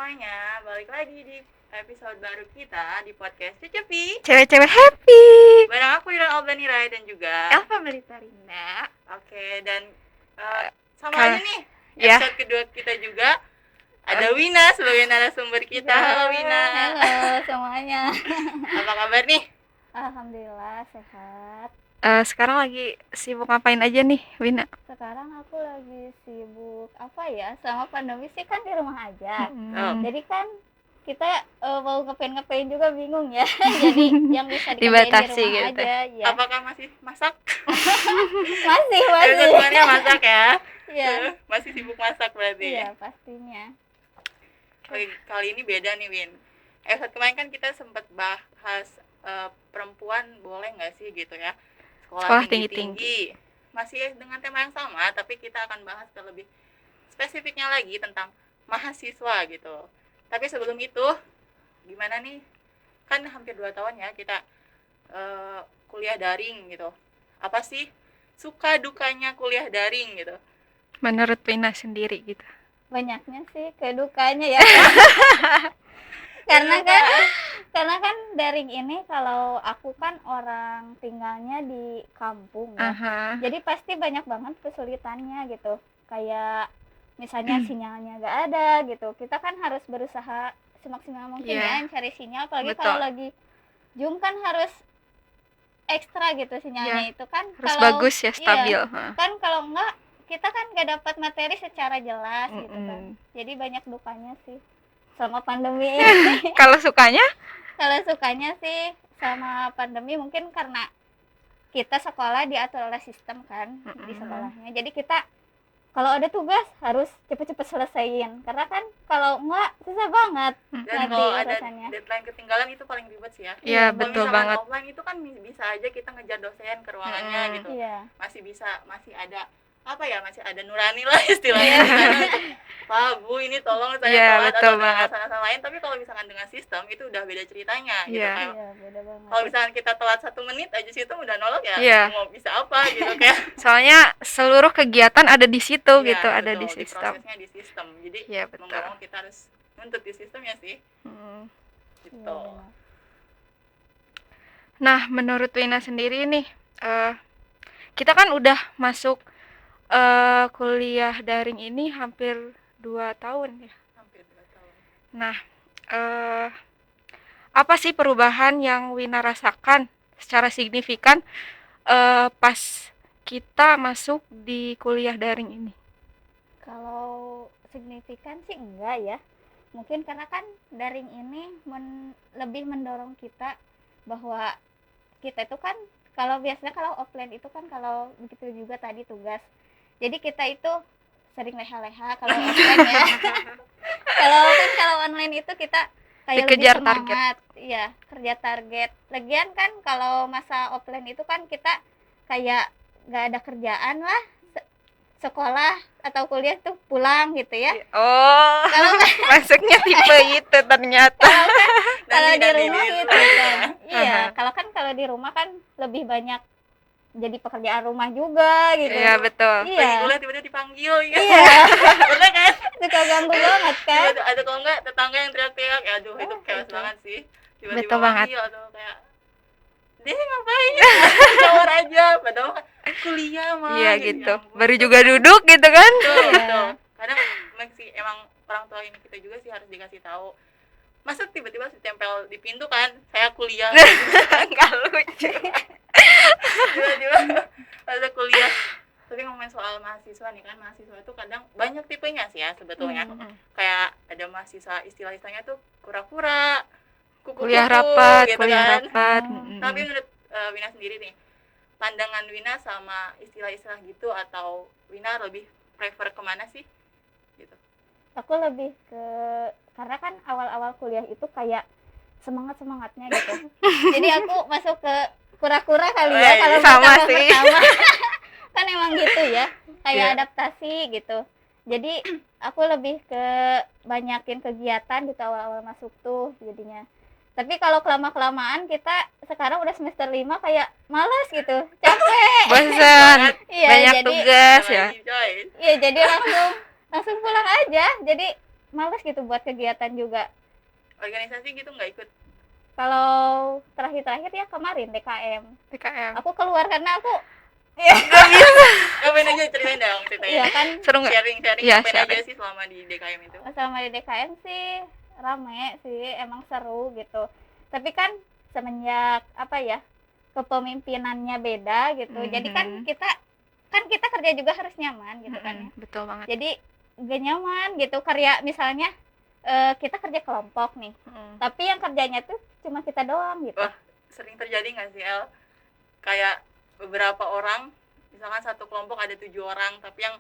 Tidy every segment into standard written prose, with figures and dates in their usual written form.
semuanya, balik lagi di episode baru kita di podcast Cucupi Cewek-cewek happy. bareng aku Iran Albani Rai dan juga Elva Melitarina. Oke, dan sama Kal- aja nih ya. episode kedua kita juga ada Wina sebagai narasumber kita. Halo Wina. Halo semuanya. Apa kabar nih? Alhamdulillah sehat. Sekarang lagi sibuk ngapain aja nih, Wina? Sekarang aku lagi sibuk apa ya? Selama pandemi sih kan di rumah aja. Jadi kan kita mau ngapain juga bingung ya. Jadi yang bisa dikerjain Dibatasi di rumah gitu. aja ya. Apakah masih masak? Masih. Sebenarnya masak ya. Iya. Masih sibuk masak berarti. Iya, pastinya. Oke, kali ini beda nih Win. Episode kemarin kan kita sempat bahas perempuan boleh nggak sih gitu ya sekolah tinggi-tinggi. Masih dengan tema yang sama, tapi kita akan bahas ke lebih spesifiknya lagi tentang mahasiswa gitu. Tapi sebelum itu, gimana nih? Kan hampir 2 tahun ya kita kuliah daring gitu. Apa sih suka dukanya kuliah daring gitu? Menurut Wina sendiri gitu. Banyaknya sih kedukanya ya. karena kan daring ini kalau aku kan orang tinggalnya di kampung ya. Jadi pasti banyak banget kesulitannya gitu. Kayak misalnya sinyalnya nggak ada gitu. Kita kan harus berusaha semaksimal mungkin ya cari sinyal. Apalagi kalau lagi Zoom kan harus ekstra gitu sinyalnya itu kan. Harus kalau, bagus ya, stabil. Kan kalau enggak kita kan nggak dapat materi secara jelas gitu kan. Jadi banyak dukanya sih selama pandemi ini. Kalau sukanya? Kalau sukanya sih sama pandemi mungkin karena kita sekolah diatur oleh sistem kan di sekolahnya. Jadi kita kalau ada tugas harus cepet-cepet selesaiin. Karena kan kalau enggak susah banget. Dan kalau ada deadline ketinggalan itu paling ribet sih ya. Iya, betul banget. Kalau offline itu kan bisa aja kita ngejar dosen ke ruangannya gitu. Iya. Masih ada nurani lah istilahnya. Pak, Bu, ini tolong saya betul atau banget. masalah lain. Tapi kalau misalkan dengan sistem itu udah beda ceritanya gitu. Iya, beda banget. Kalau misalkan kita telat 1 menit aja sistem udah nolak ya. Mau bisa apa gitu kayak. Soalnya seluruh kegiatan ada di situ gitu, Iya, ada betul, di sistem. Prosesnya di sistem. Jadi Betul. mau nggak mau kita harus nuntut di sistemnya sih. Gitu. Iya, Nah, menurut Wina sendiri nih, kita kan udah masuk kuliah daring ini hampir 2 tahun ya. Hampir 2 tahun. Nah, apa sih perubahan yang Wina rasakan secara signifikan pas kita masuk di kuliah daring ini? Kalau signifikan sih enggak ya. Mungkin karena kan daring ini lebih mendorong kita bahwa kita itu kan kalau biasanya kalau offline itu kan kalau begitu juga tadi tugas. Jadi kita itu sering leha-leha kalau offline ya. Kalau online itu kita kayak dikejar lebih semangat. Iya, kerja target. Lagian kan kalau masa offline itu kan kita kayak nggak ada kerjaan lah. Sekolah atau kuliah tuh pulang gitu ya. Oh, masuknya tipe itu ternyata. Kalau di rumah gitu kan. Iya, kalau di rumah kan lebih banyak jadi pekerjaan rumah juga gitu. Iya, betul. Lagi kuliah tiba-tiba dipanggil gitu. Iya. Bener kan? Suka ganggu banget kan. Ada kalau enggak tetangga yang teriak-teriak, ya aduh itu chaos banget sih. Tiba-tiba Betul banget. panggil atau kayak dia ngapain? Keluar aja, padahal kan kuliah mah. Iya gitu. Baru juga duduk gitu kan. Betul. Kadang sih emang orang tua ini kita juga sih harus dikasih tahu. Masa tiba-tiba ditempel di pintu kan, saya kuliah. Enggak lucu. Tiba-tiba ada kuliah. Tapi ngomongin soal mahasiswa nih kan, mahasiswa itu kadang banyak tipenya sih ya sebetulnya. Kayak ada mahasiswa istilah-istilahnya tuh kura-kura, kuku-kuku Kuliah rapat. Tapi menurut Wina sendiri nih, pandangan Wina sama istilah-istilah gitu atau Wina lebih prefer kemana sih? Gitu. Aku lebih ke karena kan awal-awal kuliah itu kayak semangat-semangatnya gitu. Jadi aku masuk ke kura-kura kali ya kalau sama sih. pertama. Kan emang gitu ya. Kayak adaptasi gitu. Jadi aku lebih ke banyakin kegiatan gitu awal-awal masuk tuh jadinya. Tapi kalau kelamaan kita sekarang udah semester 5 kayak malas gitu, capek. Bosan. Iya, banyak jadi tugas ya. iya jadi langsung pulang aja. Jadi males gitu buat kegiatan juga. Organisasi gitu nggak ikut? Kalau terakhir ya kemarin DKM. Aku keluar karena aku Ngapain aja, ceritain dong, ceritain. Iya kan, seru nggak? Sharing Iya, ngapain sharing. aja sih selama di DKM itu? selama di DKM sih rame sih, emang seru gitu. Tapi kan semenjak kepemimpinannya beda gitu. Jadi kan kita kerja juga harus nyaman gitu kan ya. Betul banget. Jadi gak nyaman gitu, karya misalnya kita kerja kelompok nih, tapi yang kerjanya tuh cuma kita doang gitu. Wah, sering terjadi nggak sih El? Kayak beberapa orang, misalkan satu kelompok ada 7 orang, tapi yang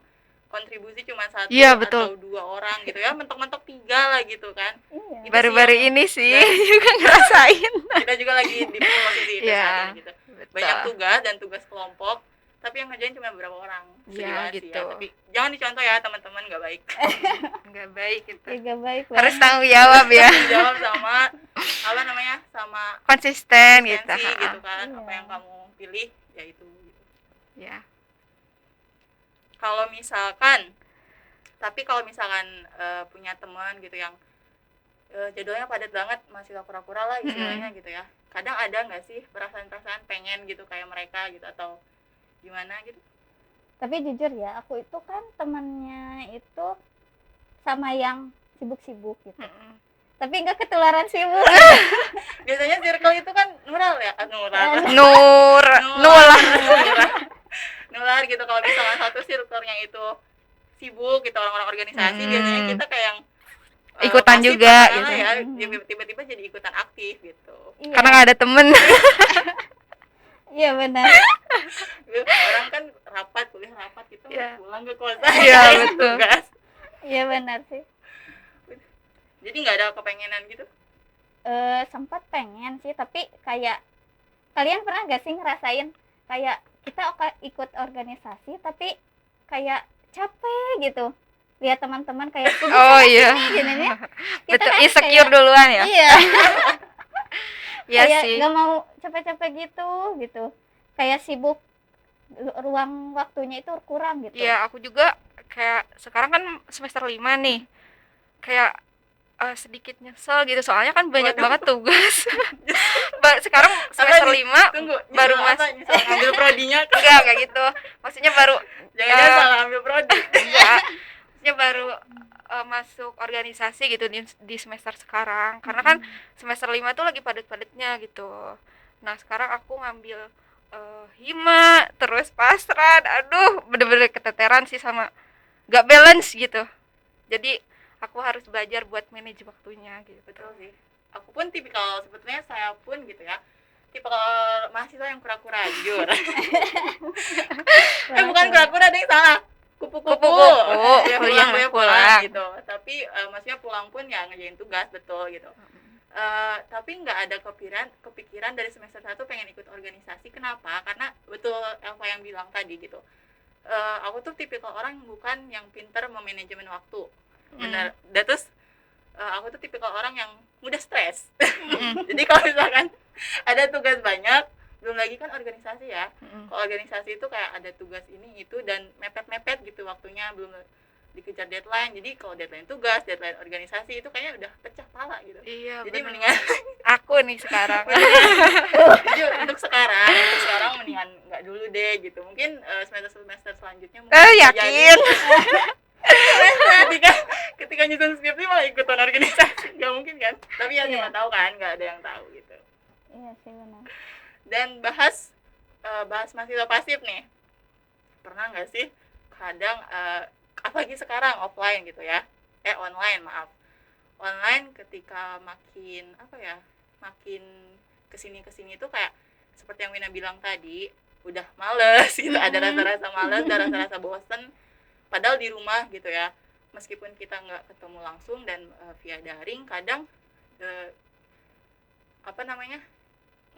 kontribusi cuma 1 atau 2 orang gitu ya, mentok-mentok 3 lah gitu kan. Iya. Baru-baru ini sih juga ngerasain. Kita juga lagi di posisi itu saat ini gitu. Betul. Banyak tugas dan tugas kelompok, tapi yang ngerjain cuma beberapa orang. Iya, Sedih banget sih gitu. ya. Tapi jangan dicontoh ya teman-teman, nggak baik. Nggak baik gitu. Juga baik Harus banget. tanggung jawab ya. Jawab sama sama Konsisten gitu. konsistensi gitu kan. Iya. Apa yang kamu pilih ya itu gitu. Ya. Kalau misalkan punya teman gitu yang jadwalnya padat banget, mahasiswa kura-kura lah istilahnya gitu ya. Kadang ada nggak sih perasaan-perasaan pengen gitu kayak mereka gitu, atau gimana gitu? Tapi jujur ya, aku itu kan temannya itu sama yang sibuk-sibuk gitu. Tapi nggak ketularan sibuk. Biasanya circle itu kan nular ya, nular gitu. Kalau misalkan satu circle-nya itu sibuk gitu, orang-orang organisasi, biasanya kita kayak yang ikutan pasif juga gitu gitu. ya, tiba-tiba jadi ikutan aktif gitu. Iya. Karena nggak ada temen. Iya benar. Orang kan kuliah rapat gitu, Iya. pulang ke kosan. Iya, betul. Tugas. Iya benar sih. Jadi nggak ada kepengenan gitu? Sempat pengen sih, tapi kayak kalian pernah gak sih ngerasain kayak kita ikut organisasi tapi kayak capek gitu lihat teman-teman kayak Oh iya. gini ya. Betul, kan insecure kayak, duluan ya. Iya. Iya Kayak sih. nggak mau capek-capek gitu. Kayak sibuk, ruang waktunya itu kurang gitu. Iya, aku juga kayak sekarang kan semester 5 nih. Kayak sedikit nyesel gitu, soalnya kan banyak banget tugas. Sekarang semester 5 Tunggu, baru nyesel ngambil prodinya kan? enggak kayak gitu. Maksudnya baru Jangan salah ambil prodi. enggak. Maksudnya baru masuk organisasi gitu di semester sekarang. Karena kan semester 5 tuh lagi padat-padatnya gitu. Nah, sekarang aku ngambil hima, terus pasrad. Aduh, bener-bener keteteran sih sama gak balance gitu. Jadi aku harus belajar buat manage waktunya gitu. Betul sih. Aku pun sebetulnya saya pun gitu ya, tipikal mahasiswa yang kura-kura jujur. Bukan kura-kura, ada yang salah. Kupu-kupu. Ya pulang gitu. Tapi maksudnya pulang pun ya ngerjain tugas, betul gitu. Tapi nggak ada kepikiran dari semester 1 pengen ikut organisasi. Kenapa? Karena betul Elva yang bilang tadi gitu. Aku tuh tipikal orang bukan yang pinter memanajemen waktu. Benar. Dan terus aku tuh tipikal orang yang mudah stres. Jadi kalau misalkan ada tugas banyak, belum lagi kan organisasi ya. Kalau organisasi itu kayak ada tugas ini itu dan mepet-mepet gitu waktunya, belum dikejar deadline. Jadi kalau deadline tugas, deadline organisasi itu kayaknya udah pecah pala gitu. Iya, jadi bener. mendingan Aku nih sekarang. jadi untuk sekarang mendingan nggak dulu deh gitu. Mungkin semester selanjutnya mungkin Yakin? ketika nyusun skripsi malah ikutan organisasi, nggak mungkin kan? Tapi ya siapa tahu kan, nggak ada yang tahu gitu. Iya sih benar. Dan bahas mahasiswa pasif nih, pernah nggak sih kadang apalagi sekarang offline gitu ya, online ketika makin kesini itu kayak seperti yang Wina bilang tadi, udah males gitu, ada rasa-rasa males, ada rasa-rasa bosen. Padahal di rumah gitu ya, meskipun kita nggak ketemu langsung dan via daring, kadang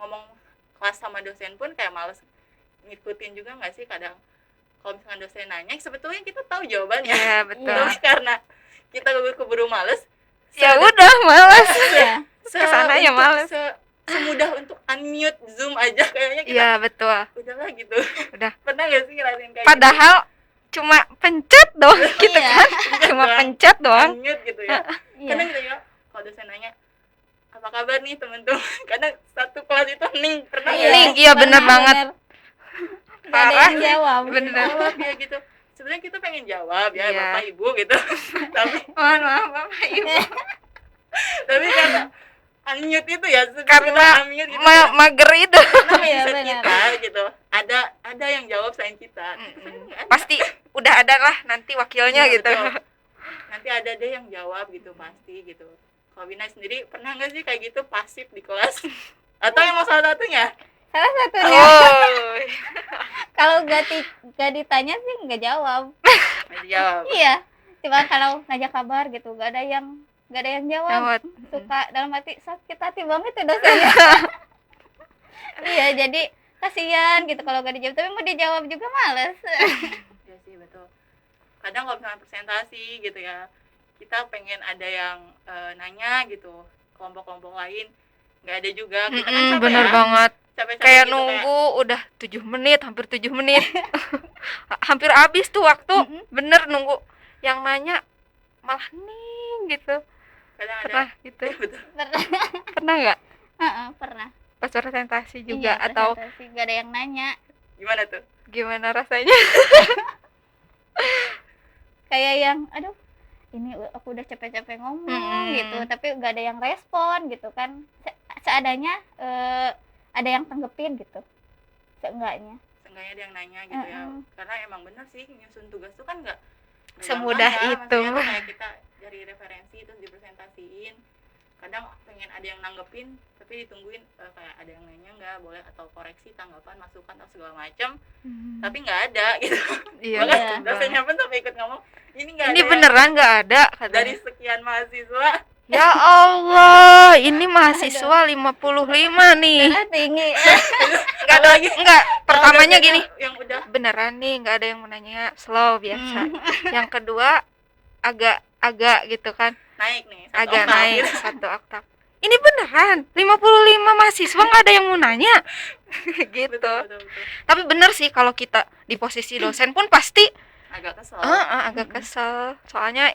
ngomong kelas sama dosen pun kayak males ngikutin juga nggak sih kadang. Kalau misalkan dosen nanya, sebetulnya kita tahu jawabannya. Iya, betul. Tapi karena kita keburu males, Ya udah malas. Iya. Ya males. Semudah untuk unmute Zoom aja kayaknya kita. Iya, betul. Udahlah gitu. Udah. Pernah nggak sih ngerasain kayak Padahal cuma pencet doang gitu Iya. kan. Cuma doang. pencet pencet doang. Unmute gitu ya. Kadang gitu ya, kalau dosen nanya apa kabar nih teman-teman, kadang satu kelas itu hening, pernah ya? Hening, iya bener banget. Gak ada yang jawab. Bener jawab ya gitu. Sebenarnya kita pengen jawab ya, Iya. Bapak Ibu gitu. Tapi Mohon maaf Bapak Ibu. tapi karena unmute itu ya, Karena unmute gitu. mager itu. Karena Iya, mindset benar. kita gitu. Ada yang jawab selain kita. Pasti udah ada lah nanti wakilnya Iya, gitu. betul. Nanti ada deh yang jawab gitu pasti gitu. Kalau Wina sendiri pernah nggak sih kayak gitu pasif di kelas? Atau emang salah satunya? Salah satunya. Oh. Kalau gak ditanya sih nggak jawab. Nggak dijawab. Iya. Cuma kalau ngajak kabar gitu gak ada yang jawab. Jawab. Suka dalam hati sakit hati banget ya dosennya. Iya, jadi kasihan gitu kalau gak dijawab, tapi mau dijawab juga males. Iya sih betul. Kadang kalau misalnya presentasi gitu ya, kita pengen ada yang nanya gitu, kelompok-kelompok lain nggak ada juga. Kita kan capek Bener ya, banget. capek-capek Kayak gitu, nunggu udah 7 menit, hampir 7 menit. Hampir habis tuh waktu. Bener nunggu yang nanya malah hening gitu. kadang ada. Pernah gitu. Iya, betul. Pernah nggak? Pernah. Pas presentasi juga Iya, atau presentasi, gak ada yang nanya. Gimana tuh? gimana rasanya? Kayak yang aduh ini aku udah capek-capek ngomong gitu, tapi gak ada yang respon gitu kan. Seadanya ada yang tanggepin gitu, seenggaknya Seenggaknya ada yang nanya gitu ya. Karena emang bener sih, nyusun tugas tuh kan nggak Semudah gampang ya. itu. Maksudnya tuh kayak kita dari referensi terus dipresentasiin, kadang pengen ada yang nanggepin tapi ditungguin kayak ada yang nanya nggak boleh, atau koreksi tanggapan masukan atau segala macam, tapi nggak ada gitu. Iya. Bahkan Iya. dosennya pun sampai ikut ngomong ini nggak ada Ini yang- beneran nggak ada dari katanya. sekian mahasiswa. Ya Allah, ini mahasiswa 55 nih. tinggi. Enggak ada lagi. Enggak, pertamanya Dosennya gini. yang udah Beneran nih nggak ada yang menanya, slow biasa. Yang kedua agak gitu kan, naik nih satu agak oktav naik gitu. 1 oktav. Ini beneran 55 mahasiswa nggak ada yang mau nanya. Gitu. Betul. Tapi bener sih kalau kita di posisi dosen pun pasti Agak kesel. agak kesel. Soalnya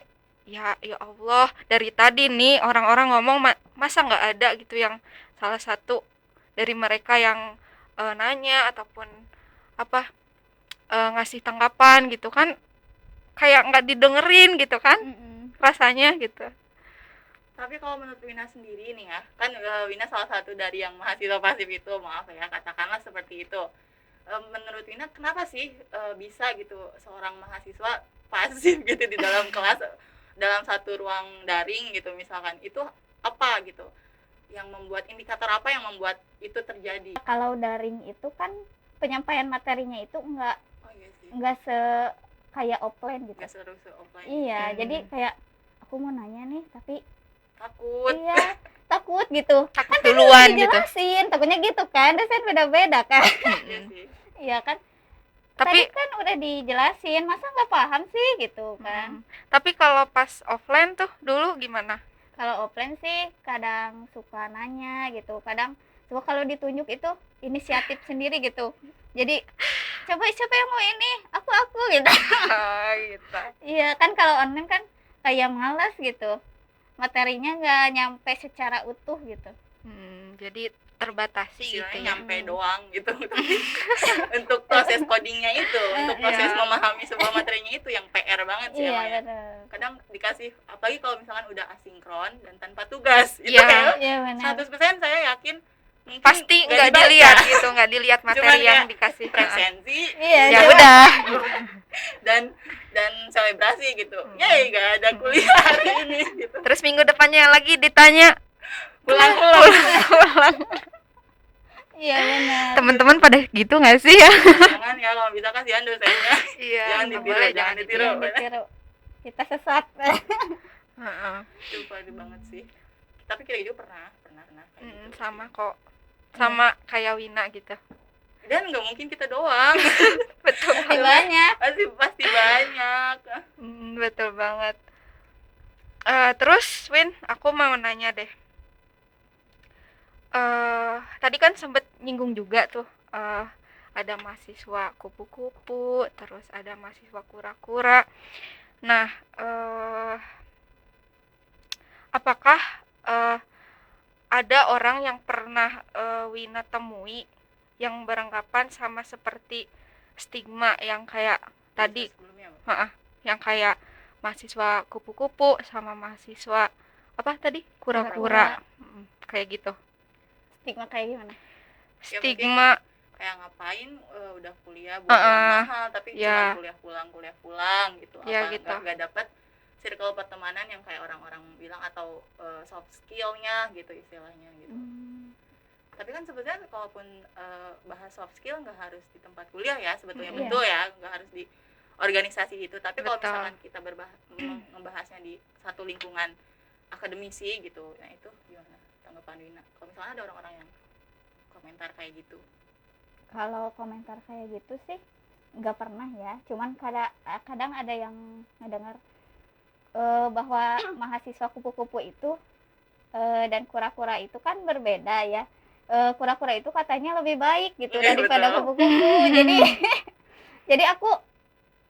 ya Allah, dari tadi nih orang-orang ngomong masa nggak ada gitu yang salah satu dari mereka yang nanya ataupun apa ngasih tanggapan gitu kan, kayak nggak didengerin gitu kan rasanya gitu. Tapi kalau menurut Wina sendiri nih ya, kan Wina salah satu dari yang mahasiswa pasif itu, maaf ya katakanlah seperti itu. Menurut Wina kenapa sih bisa gitu seorang mahasiswa pasif gitu di dalam kelas, dalam satu ruang daring gitu misalkan, itu apa gitu yang membuat, indikator apa yang membuat itu terjadi? Kalau daring itu kan penyampaian materinya itu enggak Oh iya sih, kayak offline gitu. nggak seru offline. Iya, jadi kayak aku mau nanya nih tapi Takut. iya takut gitu. Takut duluan gitu. Dijelasin, takutnya gitu kan, dosen beda-beda kan. Iya sih. Iya kan. Tapi Tadi kan udah dijelasin, masa nggak paham sih gitu kan. tapi kalau pas offline tuh dulu gimana? Kalau offline sih kadang suka nanya gitu, kadang suka kalau ditunjuk itu inisiatif sendiri gitu. Jadi coba siapa yang mau ini, aku gitu. Gitu. Iya kan, kalau online kan kayak malas gitu, materinya nggak nyampe secara utuh gitu. Jadi terbatasi gitu Istilahnya ya. nyampe doang gitu. Tapi untuk proses codingnya itu, untuk proses Iya. memahami sebuah materinya itu yang PR banget sih Iya emang ya. benar. Kadang dikasih, apalagi kalau misalkan udah asinkron dan tanpa tugas, itu Iya. kayak Iya benar. 100% saya yakin mungkin Pasti nggak dibaca. dilihat gitu, nggak dilihat materi Cuman yang kayak dikasih. presensi Iya. Ya coba. udah. dan selebrasi gitu. Yeay, gak ada kuliah hari ini gitu. Terus minggu depannya lagi ditanya Pulang-pulang. Iya benar. teman-teman pada gitu nggak sih ya? Jangan ya, kalau bisa kasihan dosennya. Iya. Jangan nggak ditiru, boleh, jangan ditiru. Yang ditiru. Kita sesat. Heeh. Itu parah banget sih. Tapi kita juga pernah kayak gitu. Sama kok, sama kayak Wina gitu. Dan nggak mungkin kita doang. Betul. Masih banyak. pasti banyak. Betul banget. Terus Win, aku mau nanya deh. Tadi kan sempet nyinggung juga tuh, ada mahasiswa kupu-kupu, terus ada mahasiswa kura-kura. Nah, apakah ada orang yang pernah Wina temui yang beranggapan sama seperti stigma yang kayak tadi, yang kayak mahasiswa kupu-kupu sama mahasiswa apa tadi kura-kura, kayak gitu. Stigma kayak gimana? Stigma kayak ngapain udah kuliah buat uang mahal tapi cuma kuliah pulang gitu, gitu. Nggak dapat circle pertemanan yang kayak orang-orang bilang atau soft skillnya gitu istilahnya gitu. Tapi kan sebetulnya kalaupun bahas soft skill nggak harus di tempat kuliah ya sebetulnya, betul ya, nggak harus di organisasi itu. Tapi kalau misalkan kita membahasnya di satu lingkungan akademisi gitu, nah itu gimana tanggapan Wina kalau misalnya ada orang-orang yang komentar kayak gitu? Kalau komentar kayak gitu sih nggak pernah ya, cuman kadang ada yang ngedengar bahwa mahasiswa kupu-kupu itu dan kura-kura itu kan berbeda ya. Kura-kura itu katanya lebih baik gitu daripada kupu-kupu. Jadi aku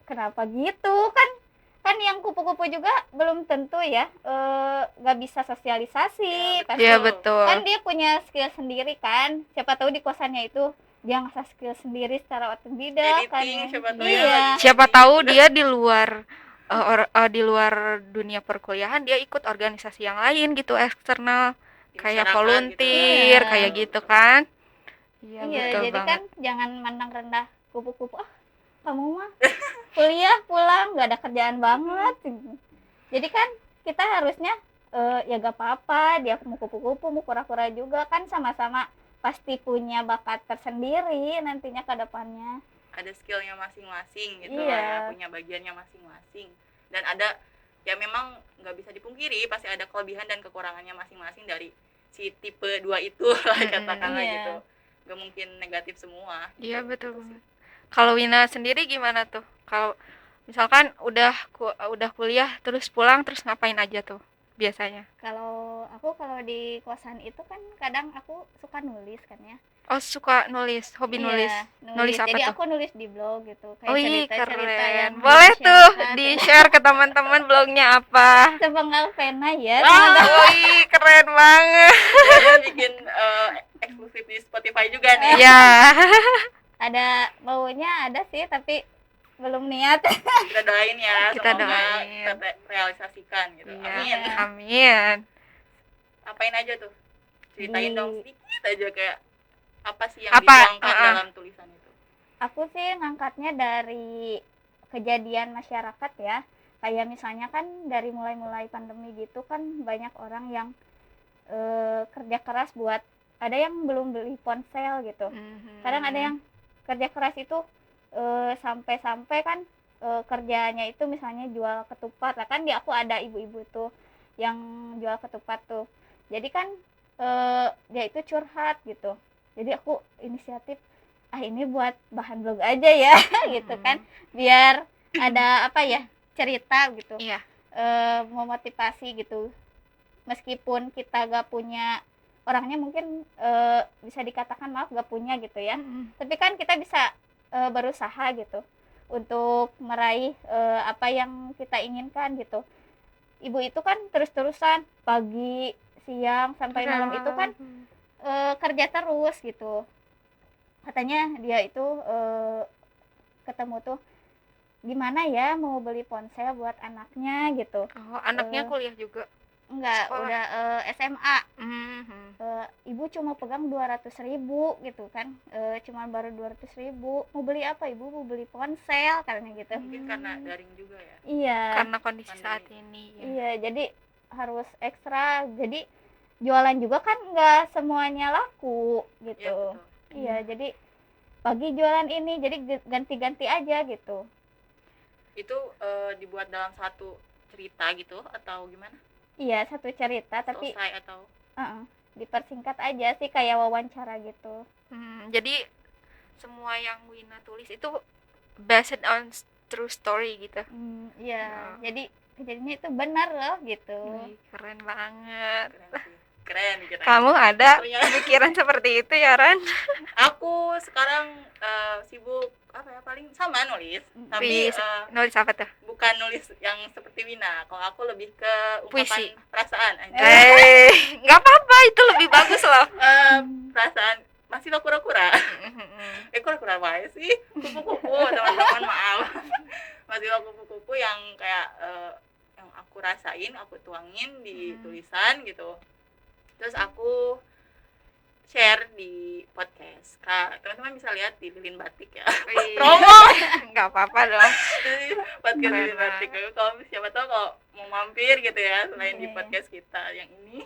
kenapa gitu, kan yang kupu-kupu juga belum tentu ya nggak bisa sosialisasi. Iya betul. Kan dia punya skill sendiri kan, siapa tahu di kosannya itu dia ngasah skill sendiri secara otodidak kan ya. Siapa tahu dia di luar di luar dunia perkuliahan dia ikut organisasi yang lain gitu, eksternal kayak volunteer gitu. Kayak gitu kan. Iya betul jadi banget. Kan jangan mandang rendah kupu-kupu, kamu mah kuliah pulang nggak ada kerjaan banget. Jadi kan kita harusnya ya gak apa-apa, dia mau kupu-kupu mau kura-kura juga kan sama-sama pasti punya bakat tersendiri nantinya ke depannya. Ada skillnya masing-masing gitu lah ya, punya bagiannya masing-masing. Dan ada ya memang nggak bisa dipungkiri pasti ada kelebihan dan kekurangannya masing-masing dari si tipe 2 itu lah katakanlah gitu. Nggak mungkin negatif semua. Iya gitu. Betul banget. Kalau Wina sendiri gimana tuh? Kalau misalkan udah kuliah terus pulang terus ngapain aja tuh biasanya? Kalau di kosan itu kan kadang aku suka nulis kan ya. Oh suka nulis, hobi nulis. Nulis apa jadi tuh? Aku nulis di blog gitu, kayak cerita-cerita yang boleh tuh di-share ke teman-teman blognya apa? Sepenggal pena ya. Keren banget. Dia bikin eksklusif di Spotify juga nih. Iya. Ada maunya ada sih tapi belum niat. Kita doain ya, semoga realisasikan gitu. Amin. Apain aja tuh? Ceritain dong sedikit aja kayak apa sih yang dituangkan dalam tulisan itu? Aku sih ngangkatnya dari kejadian masyarakat ya. Kayak misalnya kan dari mulai pandemi gitu kan banyak orang yang kerja keras buat, ada yang belum beli ponsel gitu. Kadang ada yang kerja keras itu sampai kan kerjanya itu misalnya jual ketupat lah kan, aku ada ibu-ibu tuh yang jual ketupat tuh, jadi kan dia itu curhat gitu, jadi aku inisiatif ini buat bahan blog aja ya gitu kan, biar ada apa ya cerita gitu, memotivasi gitu, meskipun kita gak punya orangnya mungkin bisa dikatakan maaf gak punya gitu ya, tapi kan kita bisa berusaha gitu untuk meraih apa yang kita inginkan gitu. Ibu itu kan terus-terusan pagi, siang sampai malam itu kan kerja terus gitu. Katanya dia itu ketemu tuh gimana ya mau beli ponsel buat anaknya gitu. Oh, anaknya kuliah juga? Enggak, sekolah. Udah SMA. Ibu cuma pegang 200.000 gitu kan, cuma baru 200.000. Mau beli apa ibu? Mau beli ponsel katanya gitu. Mungkin karena daring juga ya. Iya. Karena kondisi saat ini. Ya. Iya, jadi harus ekstra. Jadi jualan juga kan nggak semuanya laku gitu. Iya, jadi pagi jualan ini, jadi ganti-ganti aja gitu. Itu dibuat dalam satu cerita gitu atau gimana? Iya, satu cerita tapi selesai atau dipersingkat aja sih kayak wawancara gitu. Jadi semua yang Wina tulis itu based on true story gitu. Iya, jadi kejadiannya itu benar loh gitu. Keren banget. keren. Kamu ada pikiran seperti itu ya, Ran? Aku sekarang sibuk apa ya, paling sama nulis, tapi nulis apa tuh? Bukan nulis yang seperti Wina. Kalau aku lebih ke ungkapan Puisi. perasaan. Nggak apa-apa, itu lebih bagus loh. Perasaan masih lo kura-kura. Kura-kura apa sih? Kupu-kupu, teman-teman, maaf. Masih lo kupu-kupu yang kayak yang aku rasain, aku tuangin di tulisan gitu. Terus aku share di podcast. Kak, teman-teman bisa lihat di Lilin Batik ya. Promo. Nggak apa-apa dong. Podcast Lilin Batik. Kalau siapa tahu kalau mau mampir gitu ya, selain di podcast kita yang ini.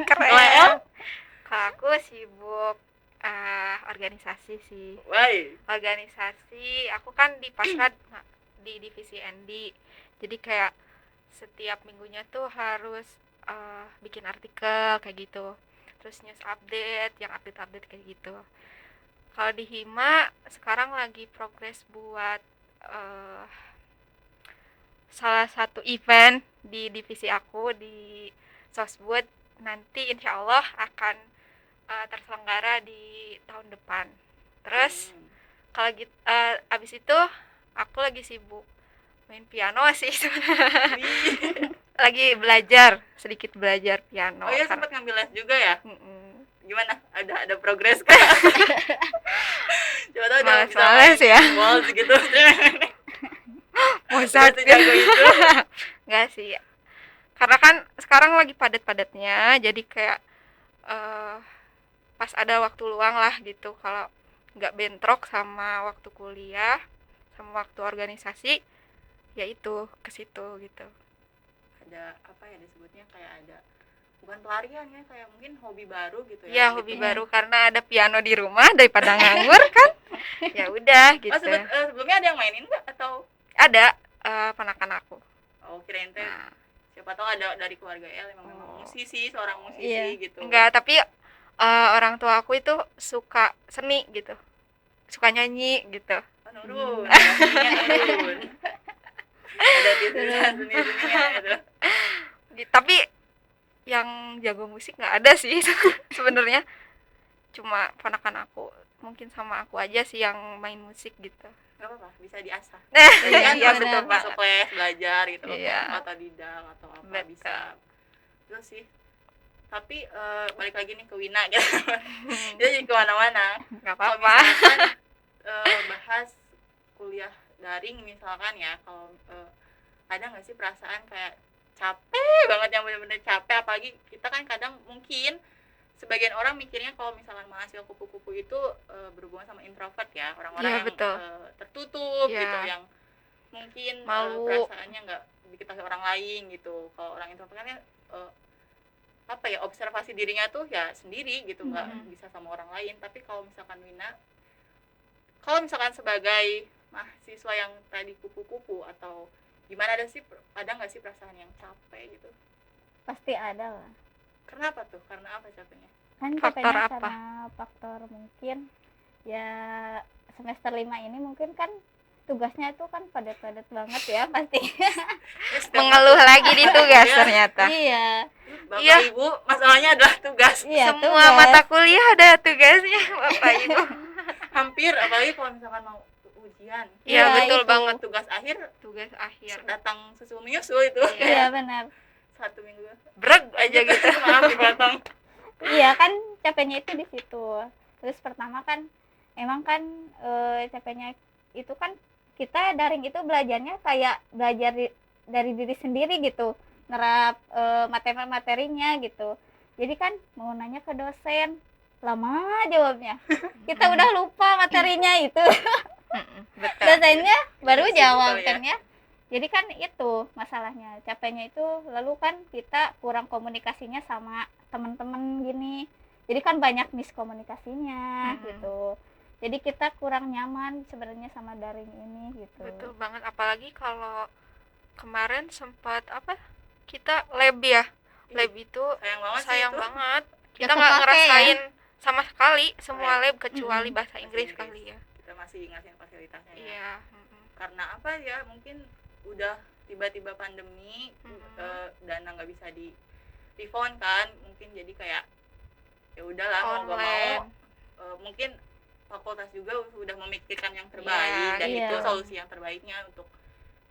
Keren. Kalau aku sibuk organisasi sih. Organisasi, aku kan di Pasrad di divisi ND. Jadi kayak setiap minggunya tuh harus bikin artikel kayak gitu. Terus news update, yang update kayak gitu. Kalau di Hima sekarang lagi progres buat salah satu event di divisi aku di Sosbud, nanti insya Allah akan terselenggara di tahun depan. Terus kalau gitu, abis itu aku lagi sibuk main piano sih sebenarnya. Lagi sedikit belajar piano. Oh iya, sempat ngambil les juga ya? Gimana? Ada progres kan? Coba tahu udah bisa males ya. Waltz gitu. Mozart jago itu. Enggak sih. Karena kan sekarang lagi padat-padatnya, jadi kayak pas ada waktu luang lah gitu. Kalau nggak bentrok sama waktu kuliah, sama waktu organisasi, ya itu ke situ gitu. Ada apa ya disebutnya, kayak ada bukan pelarian ya, kayak mungkin hobi baru gitu ya. Ya, hobi baru karena ada piano di rumah daripada nganggur kan. Ya udah gitu. Sebelumnya ada yang mainin enggak atau ada ponakan aku. Oh, kirain teh. Siapa tahu ada dari keluarga El memang musisi, seorang musisi gitu. Enggak, tapi orang tua aku itu suka seni gitu. Suka nyanyi gitu. Nurun. Nurun. Ada titisan seni-seninya gitu. Tapi yang jago musik nggak ada sih sebenarnya, cuma ponakan aku, mungkin sama aku aja sih yang main musik gitu. Nggak apa-apa, bisa diasah. Iya betul, masuk les belajar gitu loh, iya. otodidak atau apa bisa. Terus sih, tapi balik lagi nih ke Wina gitu. Dia jadi kemana-mana. Nggak apa-apa. Kalau misalkan bahas kuliah daring misalkan ya, kalau ada nggak sih perasaan kayak capek banget, yang benar-benar capek, apalagi kita kan kadang mungkin sebagian orang mikirnya kalau misalkan mahasiswa kupu-kupu itu berhubungan sama introvert ya, orang-orang yang tertutup gitu, yang mungkin perasaannya nggak diketahui orang lain gitu. Kalau orang introvert kan apa ya, observasi dirinya tuh ya sendiri gitu, nggak bisa sama orang lain. Tapi kalau misalkan Wina, kalau misalkan sebagai mahasiswa yang tadi kupu-kupu atau gimana, ada nggak sih perasaan yang capek gitu? Pasti ada lah. Kenapa tuh? Karena apa capeknya? Kan capeknya karena faktor mungkin ya semester 5 ini mungkin kan tugasnya itu kan padat-padat banget ya pasti. Mengeluh lagi di tugas ternyata. Iya. Bapak Ibu, masalahnya adalah tugas. Iya, semua tugas. Mata kuliah ada tugasnya Bapak Ibu. Hampir, apalagi kalau misalkan mau ujian. Iya, betul itu. Banget. Tugas akhir datang susul menyusul itu. Iya, benar. 1 minggu. Breg aja gitu. Maaf dipotong. Iya, kan capeknya itu di situ. Terus pertama kan emang kan capeknya itu kan kita daring itu belajarnya kayak belajar dari diri sendiri gitu. Nerap materi-materinya gitu. Jadi kan mau nanya ke dosen, lama jawabnya. Kita udah lupa materinya itu. Betul. Dosennya baru jawab kan ya. Jadi kan itu masalahnya, capeknya itu, lalu kan kita kurang komunikasinya sama teman-teman gini. Jadi kan banyak miskomunikasinya gitu. Jadi kita kurang nyaman sebenarnya sama daring ini gitu. Betul banget, apalagi kalau kemarin sempat kita lab ya. Lab itu sayang banget. Kita nggak ngerasain ya? Sama sekali semua lab kecuali bahasa Inggris kali ya. Kita masih ngasihin fasilitasnya ya. Iya. Karena apa ya, mungkin udah tiba-tiba pandemi, dana nggak bisa refund kan, mungkin jadi kayak ya udahlah mau nggak mau mungkin fakultas juga sudah memikirkan yang terbaik dan itu solusi yang terbaiknya untuk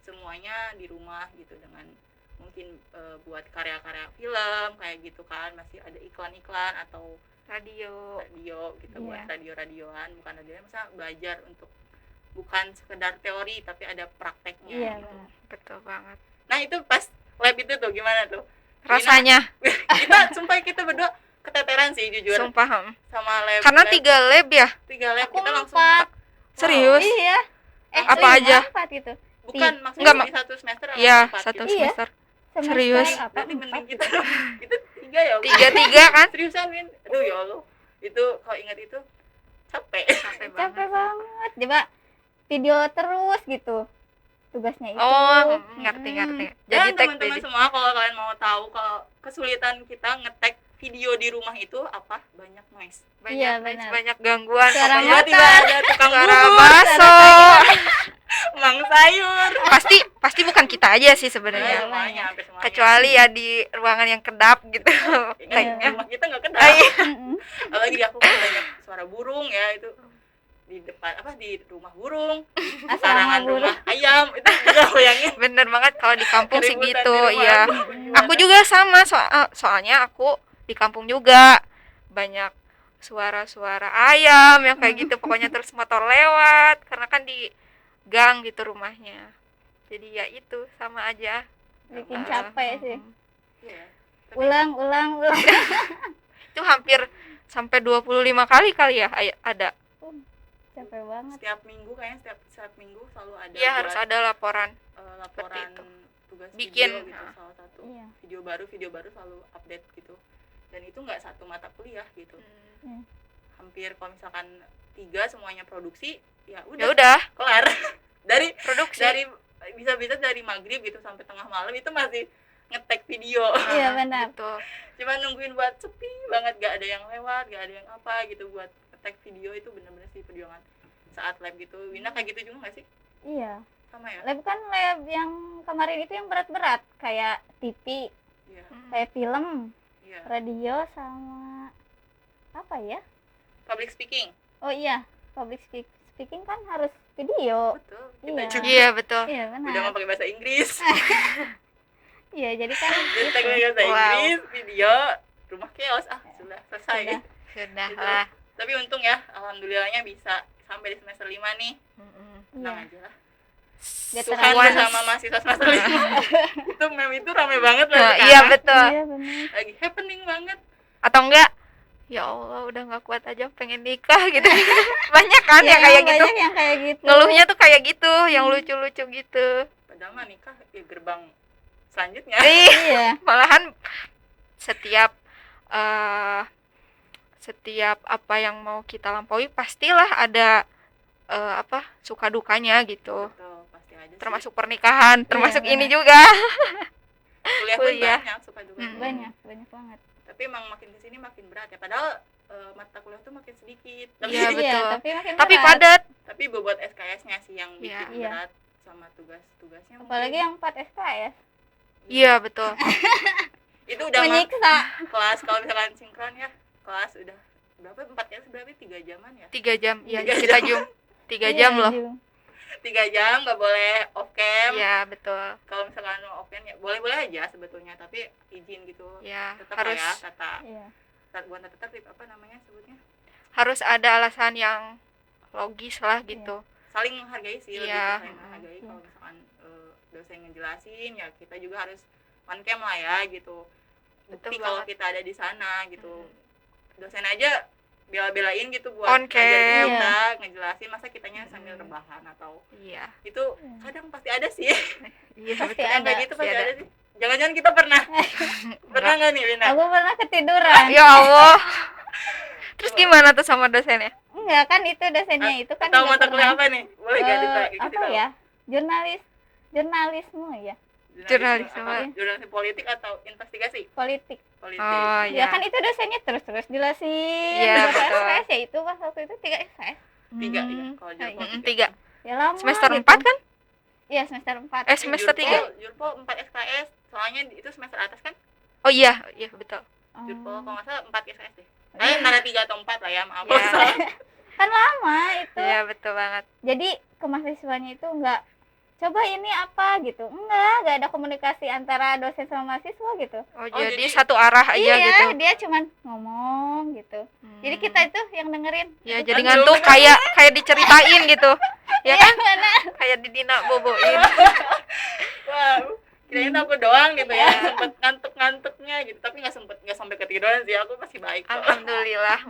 semuanya di rumah gitu, dengan mungkin buat karya-karya film kayak gitu kan, masih ada iklan-iklan atau radio gitu, buat radio-radioan, bukan radioan, masa belajar untuk bukan sekedar teori tapi ada prakteknya gitu. Betul banget. Nah itu pas lab itu tuh gimana tuh rasanya? kita berdua keteteran sih jujur. Sumpah. Sama lab. Karena 3 lab ya? 3 lab aku kita langsung. Serius? Iya. Apa aja? 4 gitu. Bukan maksudnya di satu semester atau 4 iya, 1 gitu. semester. Semester Serius? apa? Berarti mending kita itu 3 ya. 3 kan? Seriusan Win. Aduh ya Allah. Itu kalau ingat itu capek banget. Coba video terus gitu. Tugasnya itu. Ngerti. Jadi teman-teman semua kalau kalian mau tahu kalau kesulitan kita ngetek video di rumah itu apa? Banyak noise. Banyak gangguan. Tiba-tiba ada tukang suara bubur, baso, mang sayur. Pasti bukan kita aja sih sebenarnya. Semuanya. Kecuali ya di ruangan yang kedap gitu. Rumah kita nggak kedap. Apalagi aku kan banyak suara burung ya, itu di depan di rumah burung, di karangan rumah ayam, itu bisa bayangin. Bener banget kalau di kampung sih Keributan gitu. di rumah. Iya. Aku juga sama, soalnya aku di kampung juga banyak suara-suara ayam yang kayak gitu, pokoknya terus motor lewat karena kan di gang gitu rumahnya. Jadi ya itu sama aja. Bikin capek sih. Iya. Ulang. Itu hampir sampai 25 kali ya ada. Capek banget. Setiap minggu kayaknya setiap minggu selalu ada. Iya, harus ada laporan. Laporan tugas bikin video gitu, salah satu. Iya. Video baru selalu update gitu. Dan itu nggak satu mata kuliah gitu. Hampir kalau misalkan 3 semuanya produksi, ya udah kelar. dari produksi. Dari bisa-bisa dari maghrib gitu sampai tengah malam itu masih ngetek video. Iya benar. Gitu. Cuma nungguin buat sepi banget, gak ada yang lewat, gak ada yang apa gitu buat ngetek video. Itu benar-benar sih perjuangan saat lab gitu. Wina kayak gitu juga gak sih? Iya. Sama ya? Lab kan lab yang kemarin itu yang berat-berat, kayak TV, kayak film, radio, sama apa ya? Public speaking. Oh iya, public speaking kan harus video. Betul. Iya betul. Iya benar. Udah mau pakai bahasa Inggris. Iya, jadi kan pakai bahasa Inggris, video, rumah chaos, sudah selesai. Sudah gitu. lah. Tapi untung ya, alhamdulillahnya bisa sampai di semester 5 nih. Tenang aja lah. Tuhan bersama mahasiswa semester 5. Itu meme itu rame banget loh sekarang. Iya betul. Iya benar. Lagi happening banget. Atau enggak? Ya Allah, udah nggak kuat aja pengen nikah gitu. Banyak kan yang kayak gitu. Banyak yang kayak gitu. Ngeluhnya tuh kayak gitu, yang lucu-lucu gitu. Padahal mah nikah ya gerbang selanjutnya. Iya. Malahan setiap apa yang mau kita lampaui pastilah ada suka dukanya gitu. Betul, pasti aja sih. Termasuk pernikahan, termasuk ini benar. juga. Kuliah pun banyak suka duka. Banyak banget. Tapi emang makin kesini makin berat ya. Padahal mata kuliah tuh makin sedikit. Iya betul. Iya, tapi makin Tapi berat. padat. Tapi bobot SKS-nya sih yang bikin Iya. berat, sama tugas-tugasnya. Apalagi yang 4 SKS. Iya betul. Itu udah mah Menyiksa. kelas kalau misalkan sinkron ya, kelas udah berapa 4 jam berapa 3 jaman ya? 3 jam. Ya 3 kita jam. 3 jam loh. 3 jam nggak boleh off cam. Iya betul. Kalau misalkan mau off cam ya boleh aja sebetulnya, tapi izin gitu. Ya Tetap harus ya kata Iya. bukan tata tertib, apa namanya sebutnya? harus ada alasan yang logis lah gitu. Saling menghargai sih, lebih Iya. ke saling menghargai. Kalau misalkan dosen ngejelasin ya kita juga harus on cam lah ya gitu. Bukti Betul kalau banget. kita ada di sana gitu. Dosen aja bela-belain gitu buat On cam. ngajarin kita, ngejelasin, masa kitanya sambil rebahan atau Iya. itu kadang pasti ada sih. Iya Pasti betul. Kadang ada. kayak gitu pasti ada sih. Jangan-jangan kita pernah nggak nih Wina? Aku pernah ketiduran. Ya Allah. Terus gimana tuh sama dosennya? Enggak kan, itu dosennya itu kan Tahu juga mata kuliah pernah, apa nih? Boleh nggak apa ya, jurnalisme ya, Jurnalisme. Jurnalisme politik atau investigasi? politik. Politik. Oh Ya iya. kan itu dosennya terus jelasin. Iya, berapa betul. SKS ya itu waktu itu 3 SKS. 3 ya. Kalau jurpol 3. Ya lama. Semester gitu. 4 kan? Iya semester 4. Semester 3. Jurpol 4 SKS. Soalnya itu semester atas kan? Oh iya betul. Jurpol kalau nggak salah 4 SKS deh. Antara 3 atau 4 lah ya, maaf. Ya. Kan lama itu. Iya betul banget. Jadi kemahasiswanya itu nggak coba ini apa gitu, nggak ada komunikasi antara dosen sama mahasiswa gitu. Oh jadi satu arah aja iya, gitu. Dia cuman ngomong gitu. Jadi kita itu yang dengerin. Ya jadi ngantuk kayak diceritain gitu. Ya kan? Kayak didina boboin. Wow, kirain aku doang gitu ya, sempet ngantuk-ngantuknya gitu, tapi nggak sampai ketiduran sih, aku masih baik kok. Alhamdulillah.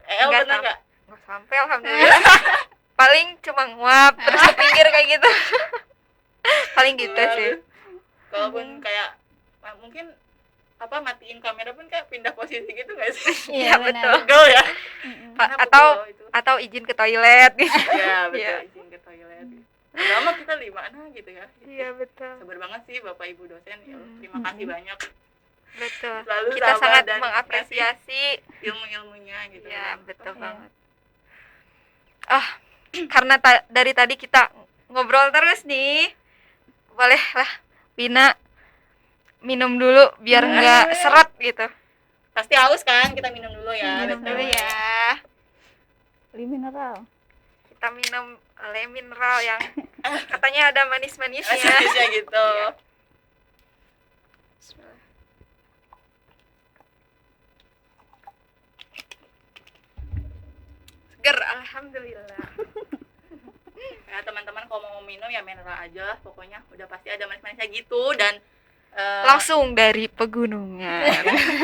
Bener nggak? Nggak sampai alhamdulillah. Paling cuma nguap terus ke pinggir kayak gitu. Paling gitu sih. Kalaupun kayak mungkin matiin kamera pun kayak pindah posisi gitu nggak sih? Iya betul. Pegel ya. Atau izin ke toilet gitu. Iya betul, izin ke toilet. Lama kita di mana gitu ya. Iya betul. Sabar banget sih Bapak Ibu dosen. Terima kasih banyak. Betul. Selalu kita sangat dan mengapresiasi ilmu-ilmunya gitu. Iya betul banget. Karena dari tadi kita ngobrol terus nih, bolehlah Wina minum dulu biar nggak seret gitu. Pasti haus kan, kita minum dulu ya. Minum dulu ya. Le mineral. Kita minum le mineral yang katanya ada manis-manisnya. Manisnya gitu. Bismillah. Seger, alhamdulillah. Ya teman-teman kalau mau minum ya mineral aja, pokoknya udah pasti ada manis-manisnya gitu dan langsung dari pegunungan.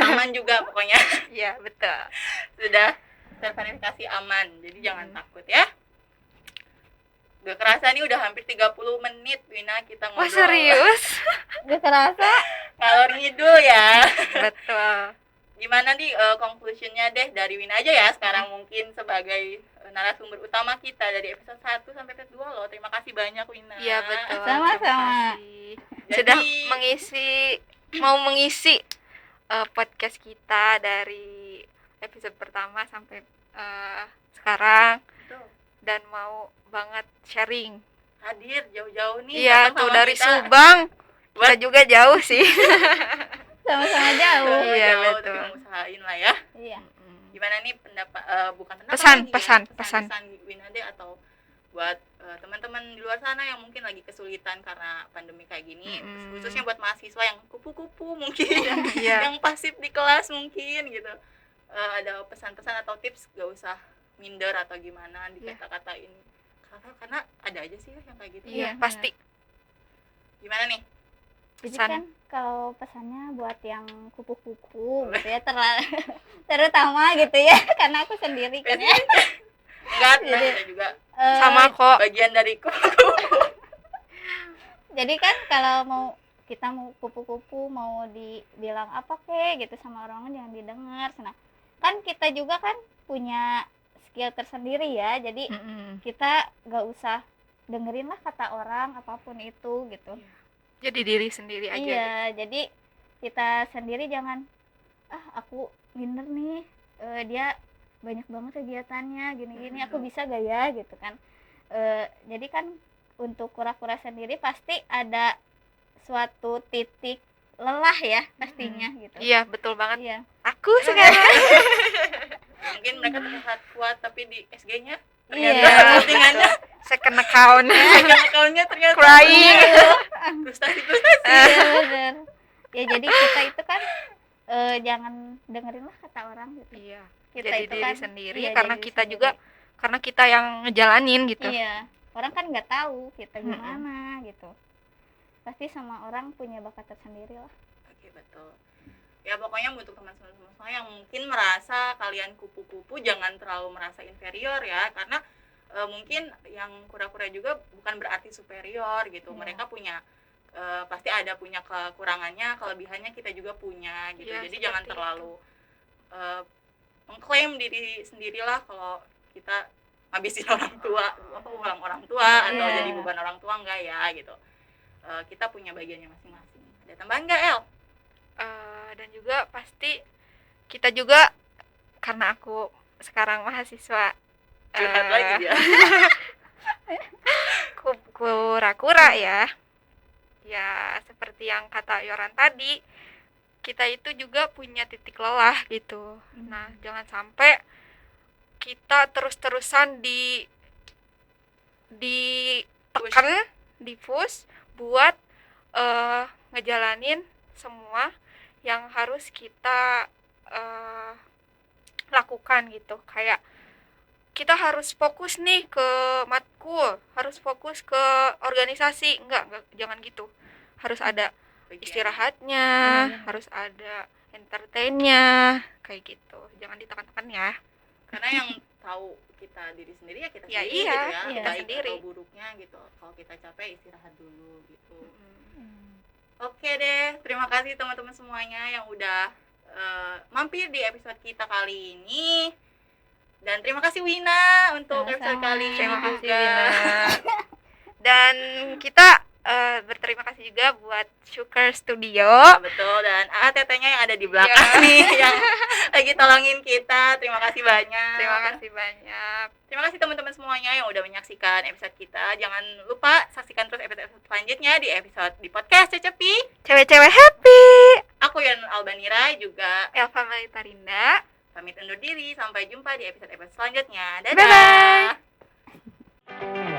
aman juga pokoknya. Iya betul. Sudah terverifikasi aman, jadi jangan takut ya. Gak kerasa nih udah hampir 30 menit Wina kita ngobrol. Wah serius? Gak kerasa? Ngalor ngidul ya. Betul. Gimana nih conclusionnya deh dari Wina aja ya sekarang mungkin sebagai narasumber utama kita dari episode 1 sampai episode 2 loh. Terima kasih banyak Wina. Iya betul. Sama-sama. Sudah mau mengisi podcast kita dari episode pertama sampai sekarang. Betul. Dan mau banget sharing. Hadir jauh-jauh nih. Iya tuh dari Subang. Kita juga jauh sih. Sama-sama jauh. Iya jauh, betul. tapi usahain lah ya. Iya. Gimana nih pendapat bukan pendapat pesan Wina deh atau buat teman-teman di luar sana yang mungkin lagi kesulitan karena pandemi kayak gini, khususnya buat mahasiswa yang kupu-kupu mungkin yang pasif di kelas mungkin gitu, ada pesan-pesan atau tips gak usah minder atau gimana dikata-katain karena ada aja sih yang kayak gitu. Iya pasti. Gimana nih? Jadi kan kalau pesannya buat yang kupu-kupu gitu ya, terutama gitu ya, karena aku sendiri kan ya. Enggak, ada juga sama kok bagian dari kupu-kupu. Jadi kan kalau kita mau kupu-kupu mau dibilang apa kek gitu sama orang jangan didengar. Nah, kan kita juga kan punya skill tersendiri ya. Jadi kita gak usah dengerin lah kata orang apapun itu gitu. Jadi diri sendiri aja. Iya, jadi kita sendiri jangan aku minder nih, dia banyak banget kegiatannya gini-gini, aku bisa gak ya gitu kan. Jadi kan untuk kura-kura sendiri pasti ada suatu titik lelah ya pastinya gitu. Iya betul banget. Iya. Aku sekarang Mungkin mereka terlihat kuat tapi di SG-nya ternyata postingannya second account. Account-nya ternyata crying. Frustasi. Iya benar. Ya jadi kita itu kan jangan dengerin lah kata orang gitu. Iya. Kita jadi itu diri kan, sendiri iya, karena diri kita sendiri. juga karena kita yang ngejalanin gitu. Iya. Orang kan nggak tahu kita gimana gitu. Pasti sama orang punya bakat tersendiri lah. Oke, betul. Ya pokoknya untuk teman-teman semua yang mungkin merasa kalian kupu-kupu jangan terlalu merasa inferior ya, karena mungkin yang kura-kura juga bukan berarti superior gitu. Mereka punya pasti ada punya kekurangannya, kelebihannya kita juga punya gitu. Ya, jadi jangan terlalu mengklaim diri sendirilah kalau kita ngabisin orang tua, uang orang tua atau jadi beban orang tua, enggak ya gitu. Kita punya bagiannya masing-masing. Ada tambahan nggak El? Dan juga pasti kita juga karena aku sekarang mahasiswa Curhat lagi dia. kura-kura ya seperti yang kata Yoran tadi, kita itu juga punya titik lelah gitu. Nah, jangan sampai kita terus-terusan ditekan, di-push buat ngejalanin semua yang harus kita lakukan gitu. Kayak kita harus fokus nih ke matkul, harus fokus ke organisasi. Enggak, jangan gitu. Harus ada istirahatnya, harus ada entertainnya, kayak gitu. Jangan ditekan-tekan ya. Karena yang tahu kita diri sendiri ya kita sendiri iya, gitu ya, kita baik sendiri. atau buruknya gitu. Kalau kita capek istirahat dulu gitu. Oke deh, terima kasih teman-teman semuanya yang udah mampir di episode kita kali ini. Dan terima kasih Wina untuk episode kali ini. Terima kasih juga. Wina. Dan kita berterima kasih juga buat Sugar Studio. Betul, dan tetenya yang ada di belakang nih yang lagi tolongin kita. Terima kasih banyak. Terima kasih banyak. Terima kasih teman-teman semuanya yang udah menyaksikan episode kita. Jangan lupa saksikan terus episode selanjutnya di podcast Cecepi. Cewek-cewek happy. Aku Yan Albanira, juga Elva Melitarinda. Pamit undur diri. Sampai jumpa di episode selanjutnya. Dadah. Bye-bye.